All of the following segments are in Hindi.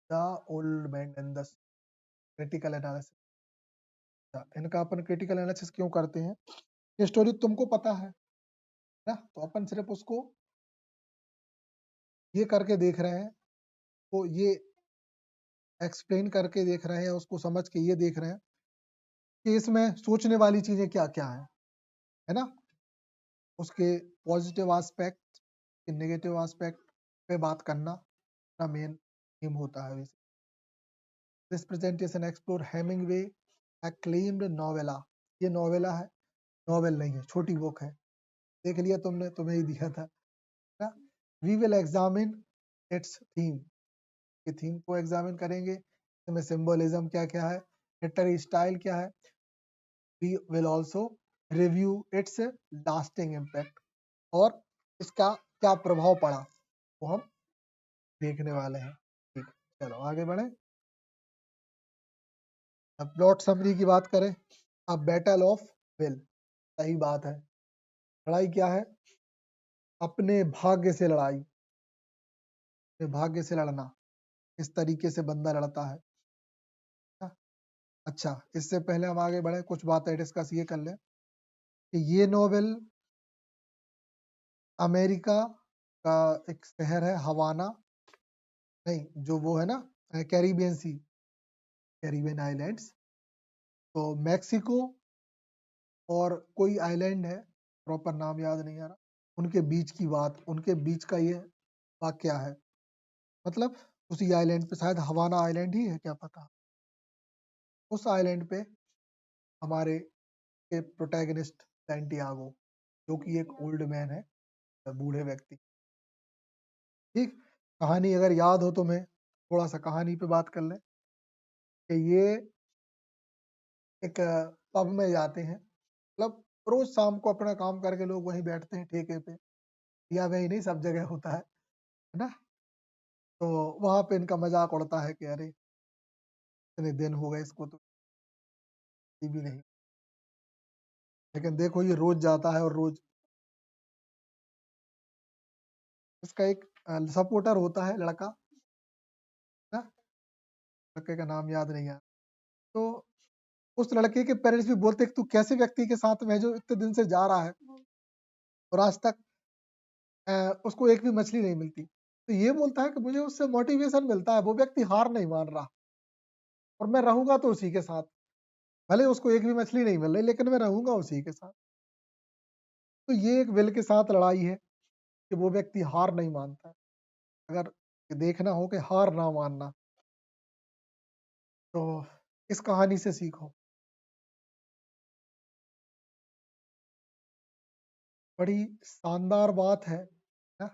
The old man and the critical analysis. इनका अपन क्रिटिकल एनालिसिस क्यों करते हैं? ये स्टोरी तुमको पता है ना, तो अपन सिर्फ उसको ये करके देख रहे हैं, तो ये एक्सप्लेन करके देख रहे हैं, उसको समझ के ये देख रहे हैं कि इसमें सोचने वाली चीजें क्या क्या है ना, उसके पॉजिटिव एस्पेक्ट, नेगेटिव एस्पेक्ट पे बात करना का मेन एम होता है। This presentation explore Hemingway acclaimed novella. ये नोवेला है, नोवेल नहीं है, छोटी बुक है। देख लिया तुमने, तुम्हें ही दिया था ना। We will examine its theme, ये थीम को एग्जामिन करेंगे, इसमें सिंबलिज्म क्या क्या है, लिटरेरी स्टाइल क्या है। We will also review its lasting impact, और इसका क्या प्रभाव पड़ा वो हम देखने वाले हैं। ठीक, चलो आगे बढ़े। अब प्लॉट समरी की बात करें, अब बैटल ऑफ विल, सही बात है। लड़ाई क्या है? अपने भाग्य से लड़ाई, अपने भाग्य से लड़ना, इस तरीके से बंदा लड़ता है ना? अच्छा, इससे पहले हम आगे बढ़े, कुछ बातें डिस्कस ये कर लें कि ये नोवेल अमेरिका का एक शहर है हवाना, नहीं जो वो है ना कैरिबियन सी, कैरिबियन आइलैंड्स, तो मैक्सिको और कोई आइलैंड है, प्रॉपर नाम याद नहीं आ रहा, उनके बीच की बात, उनके बीच का ये वाक्या है। मतलब उसी आइलैंड पे, शायद हवाना आइलैंड ही है, क्या पता, उस आइलैंड पे हमारे के प्रोटैगनिस्ट सैंटियागो, जो कि एक ओल्ड मैन है, बूढ़े व्यक्ति। ठीक, कहानी अगर याद हो तुम्हें, थोड़ा सा कहानी पे बात कर लें कि ये एक पब में जाते हैं, मतलब रोज शाम को अपना काम करके लोग वहीं बैठते हैं ठेके पे, या वही नहीं सब जगह होता है ना। तो वहां पे इनका मजाक उड़ता है कि अरे इतने दिन हो गए इसको तो भी नहीं, लेकिन देखो ये रोज जाता है और रोज इसका एक सपोर्टर होता है लड़का ना, लड़के का नाम याद नहीं आया। तो उस लड़के के पेरेंट्स भी बोलते हैं कि तू कैसे व्यक्ति के साथ में है जो इतने दिन से जा रहा है और आज तक उसको एक भी मछली नहीं मिलती। तो ये बोलता है कि मुझे उससे मोटिवेशन मिलता है, वो व्यक्ति हार नहीं मान रहा और मैं रहूंगा तो उसी के साथ, भले उसको एक भी मछली नहीं मिल रही लेकिन मैं रहूंगा उसी के साथ। तो ये एक विल के साथ लड़ाई है कि वो व्यक्ति हार नहीं मानता है। अगर देखना हो कि हार ना मानना, तो इस कहानी से सीखो। बड़ी शानदार बात है ना,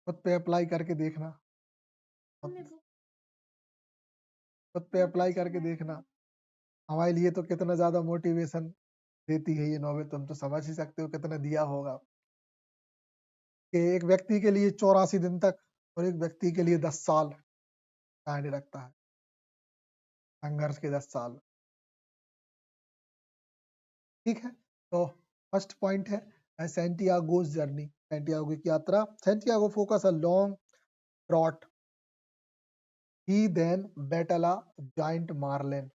खुद पे अप्लाई करके देखना, खुद पे अप्लाई करके देखना, हमारे लिए तो कितना ज्यादा मोटिवेशन देती है ये नॉवेल, तुम तो समझ ही सकते हो कितना दिया होगा कि एक व्यक्ति के लिए 84 दिन तक और एक व्यक्ति के लिए 10 साल कहानी रखता है, संघर्ष के 10 साल। ठीक है, तो फर्स्ट पॉइंट है सैंटियागोज जर्नी, सैंटियागो की यात्रा। Santiago focus a long trot, he then battle a giant marlin,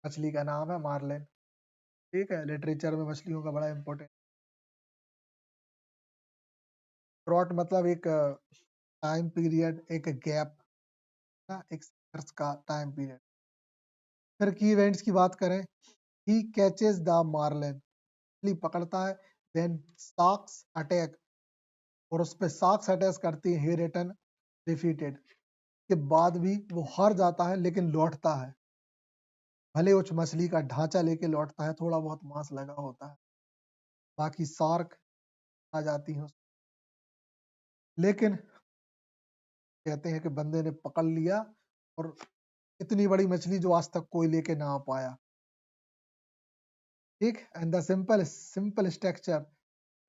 मछली का नाम है मार्लिन। ठीक है, लिटरेचर में मछलियों का बड़ा इंपॉर्टेंट। ट्रॉट मतलब एक टाइम पीरियड, एक गैप ना, एक संघर्ष का टाइम पीरियड। फिर की इवेंट्स की बात करें, ही कैचेज द मार्लिन, मछली पकड़ता है, देन शार्क्स अटैक, और उस पे शार्क्स अटैक करती है, ही रिटर्न डिफीटेड, के बाद भी वो हार जाता है लेकिन लौटता है, भले उस मछली का ढांचा लेके लौटता है, थोड़ा बहुत मांस लगा होता है, बाकी शार्क आ जाती है लेकिन कहते हैं कि बंदे ने पकड़ लिया, और इतनी बड़ी मछली जो आज तक कोई लेके ना आ पाया। ठीक, and the simple structure,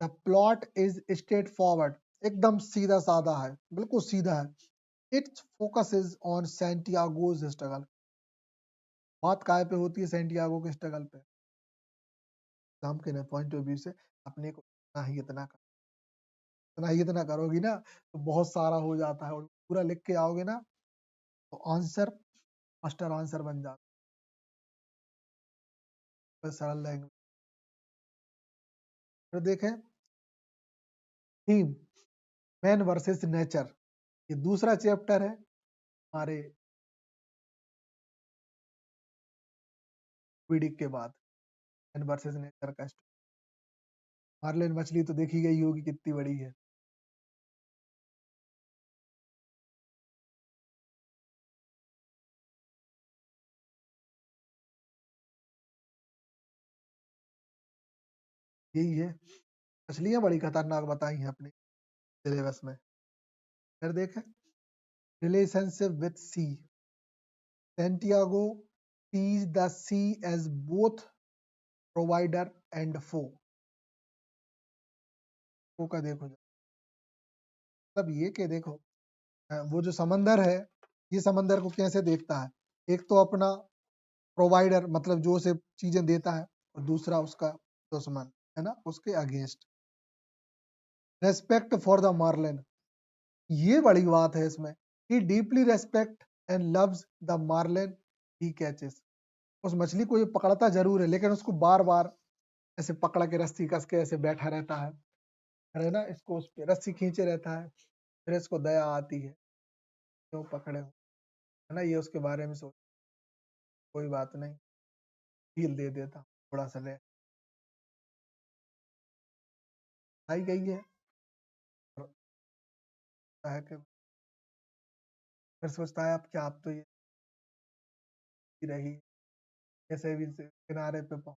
the plot is straightforward, एकदम सीधा साधा है, बिल्कुल सीधा है। Its focus is on Santiago's struggle, बात काय पे होती है सैंटियागो के स्ट्रगल पे, एग्जाम के पॉइंट ऑफ व्यू से। अपने को इतना ही इतना करोगी ना तो बहुत सारा हो जाता है, और पूरा लिख के आओगे ना तो आंसर मास्टर आंसर बन जाता है सरल लैंग्वेज। फिर देखें थीम मैन वर्सेस नेचर, ये दूसरा चैप्टर है हमारे वेदिक के बाद। मैन वर्सेस नेचर का मार्लिन मछली तो देखी गई होगी कितनी बड़ी है। यही है, मछलियां बड़ी खतरनाक बताई हैं अपने सिलेबस में। फिर देखें relationship with sea, Santiago sees the sea as both provider and foe। वो का देखो मतलब ये कि देखो वो जो समंदर है ये समंदर को कैसे देखता है, एक तो अपना प्रोवाइडर मतलब जो उसे चीजें देता है, और दूसरा उसका दुश्मन है ना, उसके against. Respect for the marlin, ये बड़ी बात है इसमें। He deeply respect and loves the marlin he catches, उस मछली को ये पकड़ता जरूर है लेकिन उसको बार बार ऐसे पकड़ के रस्सी कस के ऐसे बैठा रहता है ना, इसको उस पे रस्सी खींचे रहता है। फिर इसको दया आती है क्यों पकड़े हो, है ना, ये उसके बारे में सोच कोई बात नहीं, ढील दे देता थोड़ा सा ले आई गई है। और है कि फिर सोचता है अब क्या, आप तो ये रही कैसे भी किनारे पे पहुंच,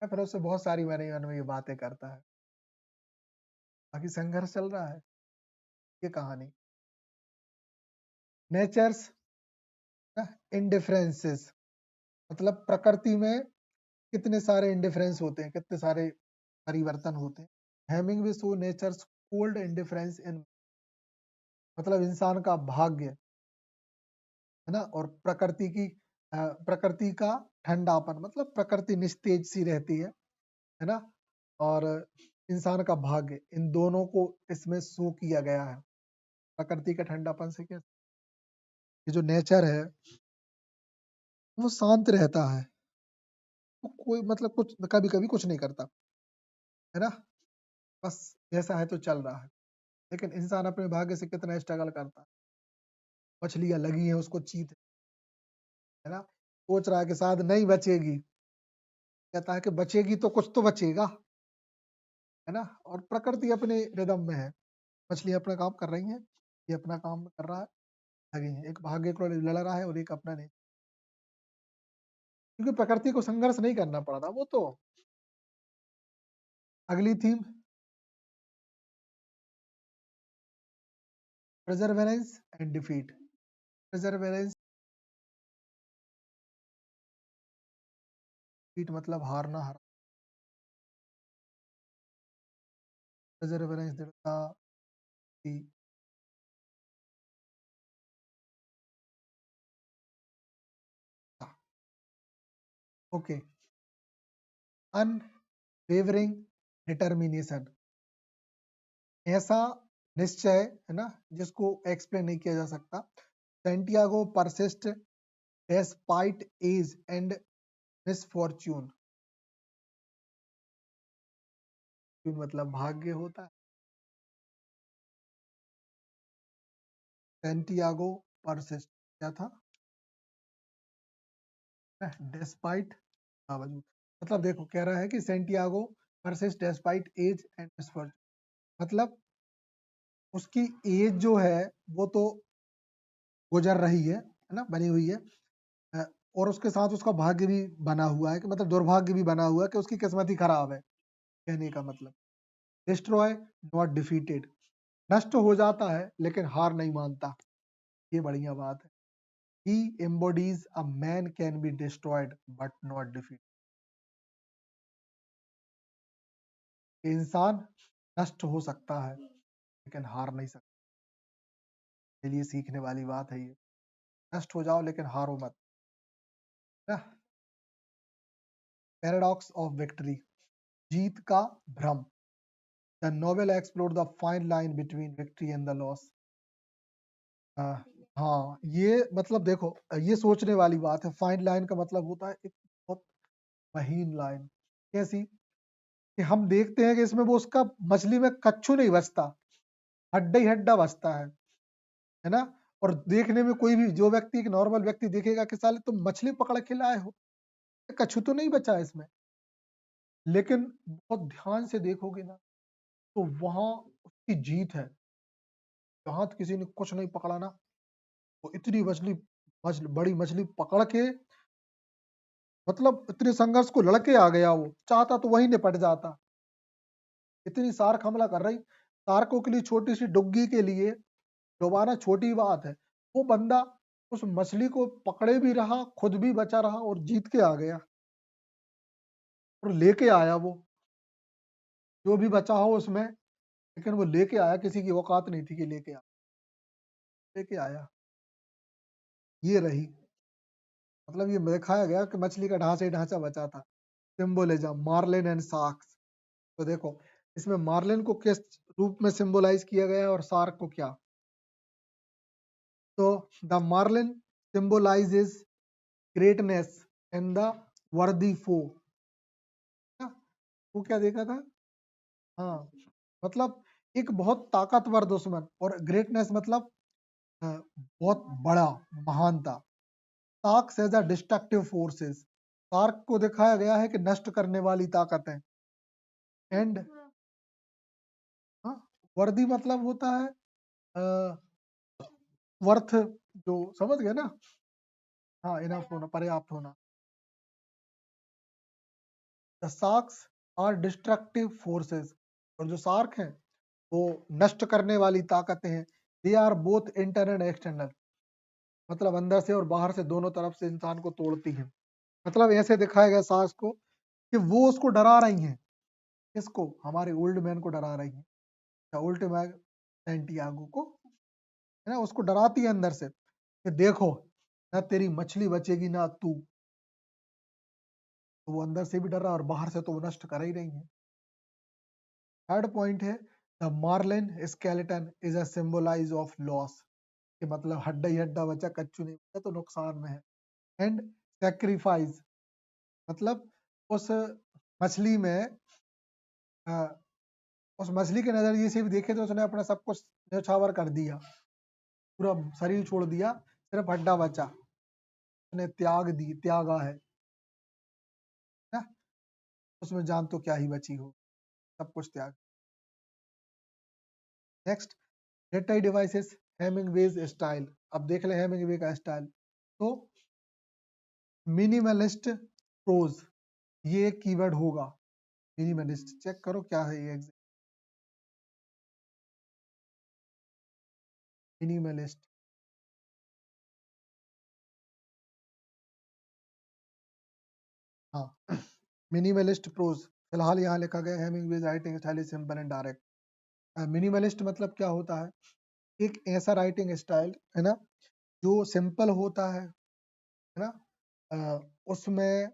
फिर उससे बहुत सारी मन में ये बातें करता है। बाकी संघर्ष चल रहा है ये कहानी। नेचर्स इंडिफरेंसेस, मतलब प्रकृति में कितने सारे इंडिफरेंस होते हैं, कितने सारे परिवर्तन होते हैं। Hemingway show nature's cold indifference in, मतलब इंसान का भाग्य है ना, और प्रकृति का ठंडापन, मतलब प्रकृति निस्तेज सी रहती है ना, और इंसान का भाग्य, इन दोनों को इसमें शो किया गया है। प्रकृति का ठंडापन से क्या, ये जो नेचर है वो शांत रहता है, वो कोई मतलब कुछ कभी कभी कुछ नहीं करता है ना, बस जैसा है तो चल रहा है। लेकिन इंसान अपने भाग्य से कितना स्ट्रगल करता है, मछलियां लगी हैं उसको चीत, है ना, सोच रहा है कि शायद नहीं बचेगी, कहता है कि बचेगी तो कुछ तो बचेगा, है ना, और प्रकृति अपने रिदम में है, मछलियां अपना काम कर रही हैं, ये अपना काम कर रहा है, लगी हैं, एक भाग्य को लड़ रहा है और एक अपना नहीं, क्योंकि प्रकृति को संघर्ष नहीं करना पड़ रहा वो तो। अगली theme Perseverance and defeat. Perseverance defeat मतलब हारना, हार, परसेवरेंस दृढ़ता की, ओके, अनवेवरिंग डिटर्मिनेशन, ऐसा निश्चय है ना जिसको एक्सप्लेन नहीं किया जा सकता। Santiago persist despite age and misfortune, मतलब भाग्य होता है। सेंटियागो परसिस्ट क्या था, डेस्पाइट बावजूद, मतलब देखो कह रहा है कि Santiago persist despite age and misfortune, मतलब उसकी एज जो है वो तो गुजर रही है ना, बनी हुई है, अ, और उसके साथ उसका भाग्य भी बना हुआ है, कि मतलब दुर्भाग्य भी बना हुआ है कि उसकी किस्मत ही खराब है, कहने का मतलब। डिस्ट्रॉय नॉट डिफीटेड, नष्ट हो जाता है लेकिन हार नहीं मानता, ये बढ़िया बात है। He embodies a man can be destroyed but not defeat, इंसान नष्ट हो सकता है लेकिन हार नहीं सकता, के लिए सीखने वाली बात है ये, नष्ट हो जाओ लेकिन हारो मत ना। पैराडॉक्स ऑफ विक्ट्री, जीत का भ्रम, the novel explore the fine line between victory and the loss. हाँ, ये मतलब देखो, ये सोचने वाली बात है। फाइन लाइन का मतलब होता है एक बहुत महीन लाइन। कैसी? कि हम देखते हैं कि इसमें वो उसका मछली में कच्छू नहीं बचता, हड्डा ही हड्डा बचता है ना? और देखने में कोई भी जो व्यक्ति, एक नॉर्मल व्यक्ति देखेगा कि साले तुम मछली पकड़ के लाए हो, कच्छू तो नहीं बचा है इसमें। लेकिन बहुत ध्यान से देखोगे ना, तो वहाँ उसकी जीत है। जहाँ तो किसी ने कुछ नहीं पकड़ा ना, वो इतनी बड़ी मछली पकड़ के, मतलब इतने संघर्ष को लड़के आ गया वो, चाहता तो वही निपट जाता। इतनी सार्क हमला कर रही, सार्कों के लिए छोटी सी डुग्गी के लिए डुबाना छोटी बात है। वो बंदा उस मछली को पकड़े भी रहा, खुद भी बचा रहा और जीत के आ गया और लेके आया वो, जो भी बचा हो उसमें। लेकिन वो लेके आया, किसी की औकात नहीं थी कि लेके आया। ये रही, मतलब ये दिखाया गया कि मछली का ढांचा ही ढांचा बचा था। Symbolism, marlin and sharks. तो देखो, इसमें मार्लिन को किस रूप में सिंबलाइज किया गया है और शार्क को क्या? तो the marlin symbolizes greatness and the worthy foe। वो क्या देखा था? हाँ, मतलब एक बहुत ताकतवर दुश्मन, और ग्रेटनेस मतलब बहुत बड़ा, महानता। Sharks as a destructive forces, shark को दिखाया गया है कि नष्ट करने वाली ताकत है। एंड वर्दी मतलब होता है वर्थ, जो समझ गए ना? हाँ, इनफ होना, पर्याप्त होना। The sharks are destructive forces, और जो शार्क हैं वो नष्ट करने वाली ताकतें हैं। They are both internal and external, मतलब अंदर से और बाहर से, दोनों तरफ से इंसान को तोड़ती हैं। मतलब ऐसे दिखाया गया शार्क्स को कि वो उसको डरा रही हैं। किसको? हमारे ओल्ड मैन को डरा रही हैं, या ओल्ड मैन सैंटियागो को, है ना? उसको डराती है अंदर से कि देखो, ना तेरी मछली बचेगी ना तू। तो वो अंदर से भी डर रहा है और बाहर से तो वो नष्ट कर ही रही है। थर्ड पॉइंट है, the marlin skeleton is a symbolize of loss, कि मतलब हड्डा ही हड्डा बचा, कच्चू नहीं बचा, तो नुकसान में है। एंड सेक्रीफाइस, मतलब उस मछली में अ, उस मछली के नजरिए से भी देखे तो उसने अपना सब कुछ न्यौछावर कर दिया, पूरा शरीर छोड़ दिया, सिर्फ हड्डा बचा, उसने त्यागा है ना? उसमें जान तो क्या ही बची हो, सब कुछ त्याग। नेक्स्ट, डेटाई डिवाइसेस, हेमिंगवेज स्टाइल। अब देख ले हेमिंगवे का स्टाइल। तो मिनिमलिस्ट प्रोज, ये एक कीवर्ड होगा। मिनिमलिस्ट, चेक करो क्या है ये। मिनिमलिस्ट, हाँ, मिनिमलिस्ट प्रोज। फिलहाल यहाँ लिखा गया है Hemingway's writing style is simple and direct. Minimalist मतलब क्या होता है? एक ऐसा राइटिंग स्टाइल है ना, जो सिंपल होता है ना? उसमें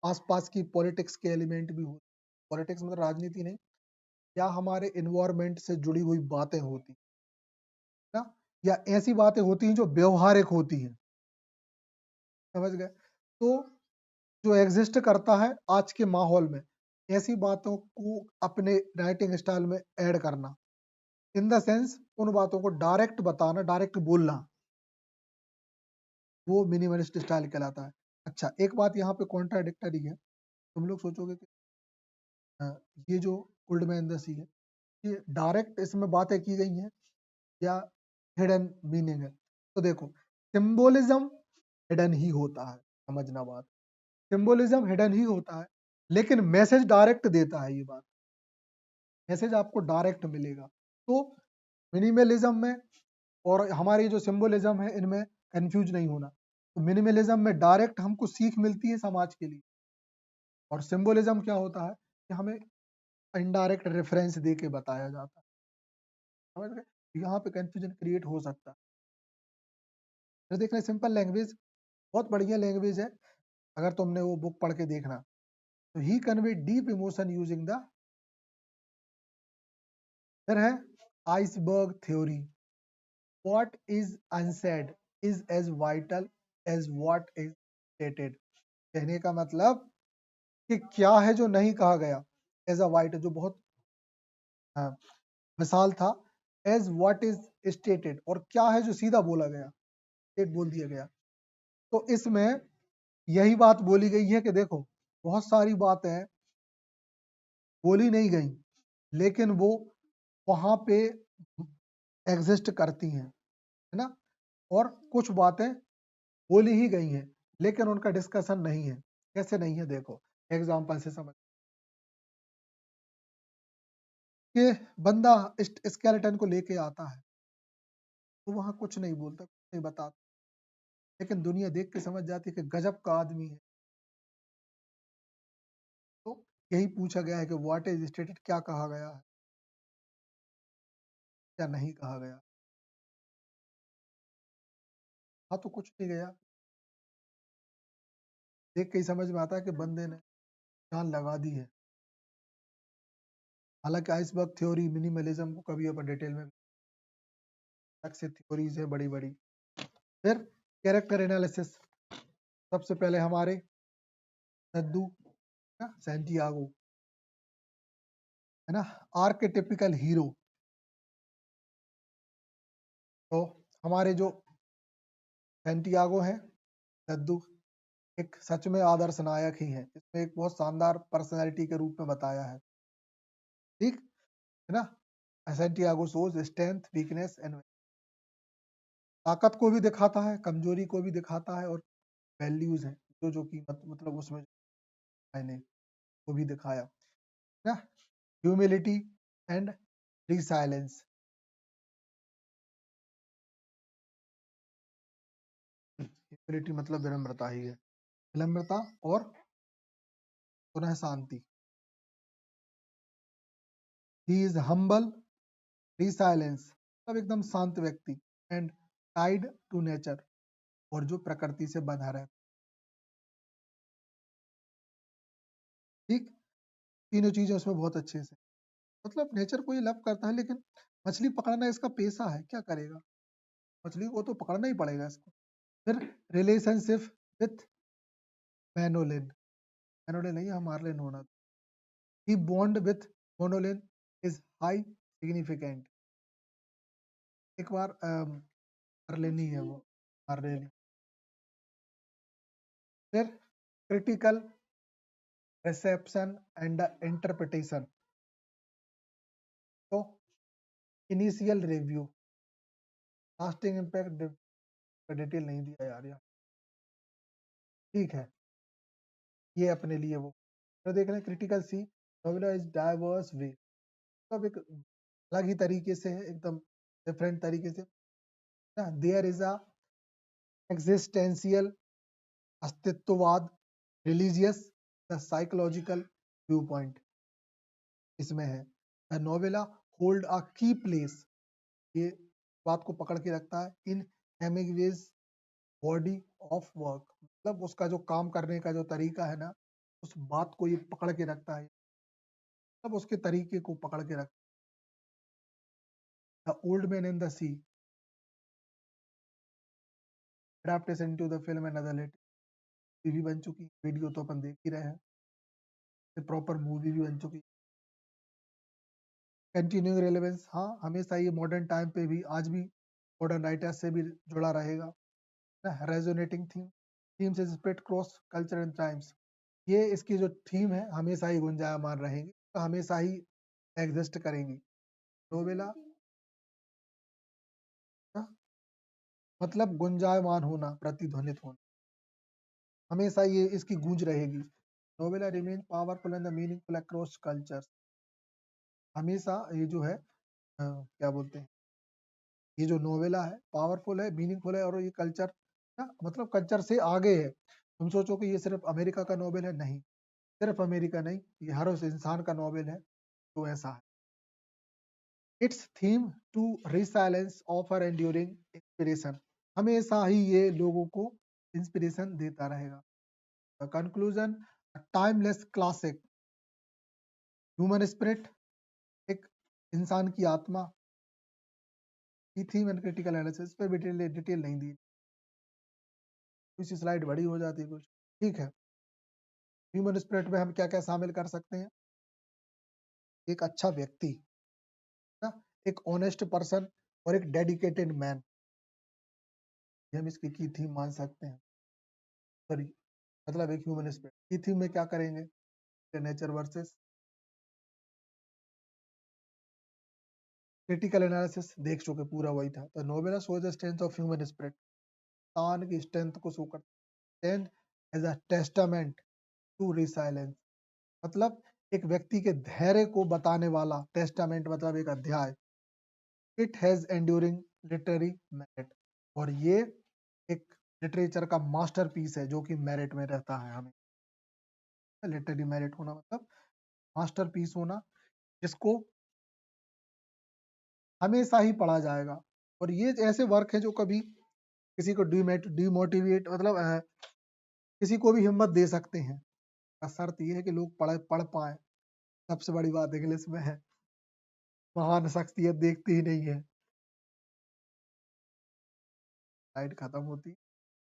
आसपास की पॉलिटिक्स के एलिमेंट भी होते, पॉलिटिक्स मतलब राजनीति नहीं, या हमारे इन्वायरमेंट से जुड़ी हुई बातें होती है ना, या ऐसी बातें होती हैं जो व्यवहारिक होती हैं। समझ गए? तो जो एग्जिस्ट करता है आज के माहौल में, ऐसी बातों को अपने राइटिंग स्टाइल में ऐड करना। इन द सेंस, उन बातों को डायरेक्ट बताना, डायरेक्ट बोलना, वो मिनिमलिस्ट स्टाइल कहलाता है। अच्छा, एक बात यहाँ पे कॉन्ट्राडिक्टरी है। तुम लोग सोचोगे कि अ, ये जो ओल्ड मैन द सी है, ये डायरेक्ट इसमें बातें की गई हैं या हिडन मीनिंग है? तो देखो, सिंबोलिज्म हिडन ही होता है, समझना बात। सिंबोलिज्म हिडन ही होता है, लेकिन मैसेज डायरेक्ट देता है। ये बात, मैसेज आपको डायरेक्ट मिलेगा। तो मिनिमलिज्म में और हमारी जो सिंबोलिज्म है, इनमें कंफ्यूज नहीं होना। तो मिनिमलिज्म में डायरेक्ट हमको सीख मिलती है समाज के लिए, और सिंबोलिज्म क्या होता है कि हमें इनडायरेक्ट रेफरेंस दे के बताया जाता है। समझ गए? यहाँ पे कंफ्यूजन क्रिएट हो सकता है। फिर देख रहे, सिंपल लैंग्वेज बहुत बढ़िया लैंग्वेज है, अगर तुमने वो बुक पढ़ के देखना। तो he convey deep emotion using the, फिर है iceberg theory. what is unsaid is as vital as what is stated. कहने का मतलब कि क्या है जो नहीं कहा गया, एज अ वाइट जो बहुत हाँ, मिसाल था, एज व्हाट इज स्टेटेड, और क्या है जो सीधा बोला गया, स्टेट बोल दिया गया। तो इसमें यही बात बोली गई है कि देखो बहुत सारी बातें बोली नहीं गई, लेकिन वो वहां पे एग्जिस्ट करती हैं, है ना। और कुछ बातें बोली ही गई हैं, लेकिन उनका डिस्कशन नहीं है। कैसे नहीं है, देखो एग्जाम्पल से समझ कि बंदा स्केलेटन को लेके आता है, तो वहां कुछ नहीं बोलता, कुछ नहीं बताता, लेकिन दुनिया देख के समझ जाती है कि गजब का आदमी है। तो यही पूछा गया है कि व्हाट इज स्टेटेड, क्या कहा गया है, क्या नहीं कहा गया। हाँ, तो कुछ नहीं गया, देख के ही समझ में आता है कि बंदे ने जान लगा दी है। हालांकि आइसबर्ग थ्योरी, मिनिमलिज्म को कभी अपन डिटेल में, अलग से थ्योरीज है बड़ी बड़ी। फिर कैरेक्टर एनालिसिस, सबसे पहले हमारे सद्दू सैंटियागो, है ना, आर्केटिपिकल हीरो। तो हमारे जो सैंटियागो है, सद्दू, एक सच में आदर्श नायक ही है, इसमें एक बहुत शानदार पर्सनैलिटी के रूप में बताया है, ठीक है ना। Santiago shows strength, weakness and, ताकत को भी दिखाता है, कमजोरी को भी दिखाता है, और वैल्यूज हैं जो जो की मतलब उसमें मैंने वो भी दिखाया, है ना। ह्यूमिलिटी एंड रिसाइलेंस, ह्यूमिलिटी मतलब विनम्रता ही है, विनम्रता और पुनः शांति। ही इज हम्बल, रिसाइलेंस मतलब एकदम शांत व्यक्ति, एंड टाइड टू नेचर, और जो प्रकृति से बंधा रहता, ठीक। तीनों चीजें उसमें बहुत अच्छे से, मतलब नेचर को ये लव करता है, लेकिन मछली पकड़ना इसका पेशा है, क्या करेगा, मछली को तो पकड़ना ही पड़ेगा इसको। फिर रिलेशनशिप विथ मैनोलिन, मैनोलिन नहीं है, मार्लिन होना। He bond with Manolin is high significant, एक बार मार्लिन ही है वो, मार्लिन। फिर क्रिटिकल रिसेप्शन एंड इंटरप्रिटेशन, तो initial review, lasting impact, detail नहीं दिया यार यहाँ, ठीक है, ये अपने लिए वो। तो देख रहे हैं क्रिटिकल सी, नोवेला इज डाइवर्स वे, सब एक अलग ही तरीके से है, एकदम डिफरेंट तरीके से। देयर इज अ एग्जिस्टेंशियल, अस्तित्ववाद, religious, the psychological view point इसमें है। द नोवेला होल्ड अ की प्लेस, ये बात को पकड़ के रखता है इन हेमिंग्वेज बॉडी ऑफ वर्क, मतलब उसका जो काम करने का जो तरीका है ना, उस बात को ये पकड़ के रखता है, मतलब उसके तरीके को पकड़ के रखता है। The old man in the sea, adaptation to the film and other late, TV बन चुकी, वीडियो तो अपन देख ही रहे हैं, प्रॉपर मूवी भी बन चुकी। कंटिन्यूइंग रेलेवेंस, हाँ हमेशा ये मॉडर्न टाइम पे भी, आज भी मॉडर्न राइटर्स से भी जुड़ा रहेगा ना। Resonating theme, themes is spread cross culture and times, ये इसकी जो थीम है हमेशा ही गुंजायमान रहेंगी, तो हमेशा ही एग्जिस्ट करेंगी। नोवेला ना, मतलब गुंजायमान होना, प्रतिध्वनित होना, हमेशा ये इसकी गूंज रहेगी। Novella remain powerful and meaningful across culture, हमेशा ये जो है क्या बोलते हैं, ये जो नोवेला है पावरफुल है, मीनिंगफुल है, और ये कल्चर ना, मतलब कल्चर से आगे है। तुम सोचो कि ये सिर्फ अमेरिका का नोवेल है, नहीं, सिर्फ अमेरिका नहीं, ये हर उस इंसान का नोवेल है, तो ऐसा है। It's theme to resilience offer enduring inspiration, हमेशा ही ये लोगों को इंस्पिरेशन देता रहेगा। Conclusion, timeless classic, human spirit, एक इंसान की आत्मा, की थीम एंड क्रिटिकल एनालिसिस पे भी डिटेल नहीं दी, कुछ स्लाइड बड़ी हो जाती है कुछ। ठीक है, ह्यूमन स्पिरिट में हम क्या क्या शामिल कर सकते हैं? एक अच्छा व्यक्ति ना, एक ऑनेस्ट पर्सन और एक डेडिकेटेड मैन, ये हम इसकी की थीम मान सकते हैं। सॉरी, मतलब एक ह्यूमन स्पिरिट की थीम में क्या करेंगे? नेचर वर्सेस क्रिटिकल एनालिसिस देख चुके, पूरा वही था। तो novella shows the strength of human spirit, इंसान की स्ट्रेंथ को शो करता है as a testament to resilience, मतलब एक व्यक्ति के धैर्य को बताने वाला, टेस्टामेंट मतलब एक अध्याय। It has enduring literary merit, और ये एक लिटरेचर का मास्टरपीस है जो कि मेरिट में रहता है। हमें लिटरेरी मेरिट होना मतलब मास्टरपीस होना, जिसको हमेशा ही पढ़ा जाएगा। और ये ऐसे वर्क है जो कभी किसी को डिमोटिवेट मतलब किसी को भी हिम्मत दे सकते हैं। शर्त ये है कि लोग पढ़ पाए। सबसे बड़ी बात इंग्लिश में है, महान शख्सियत देखती ही नहीं है। लाइट खत्म होती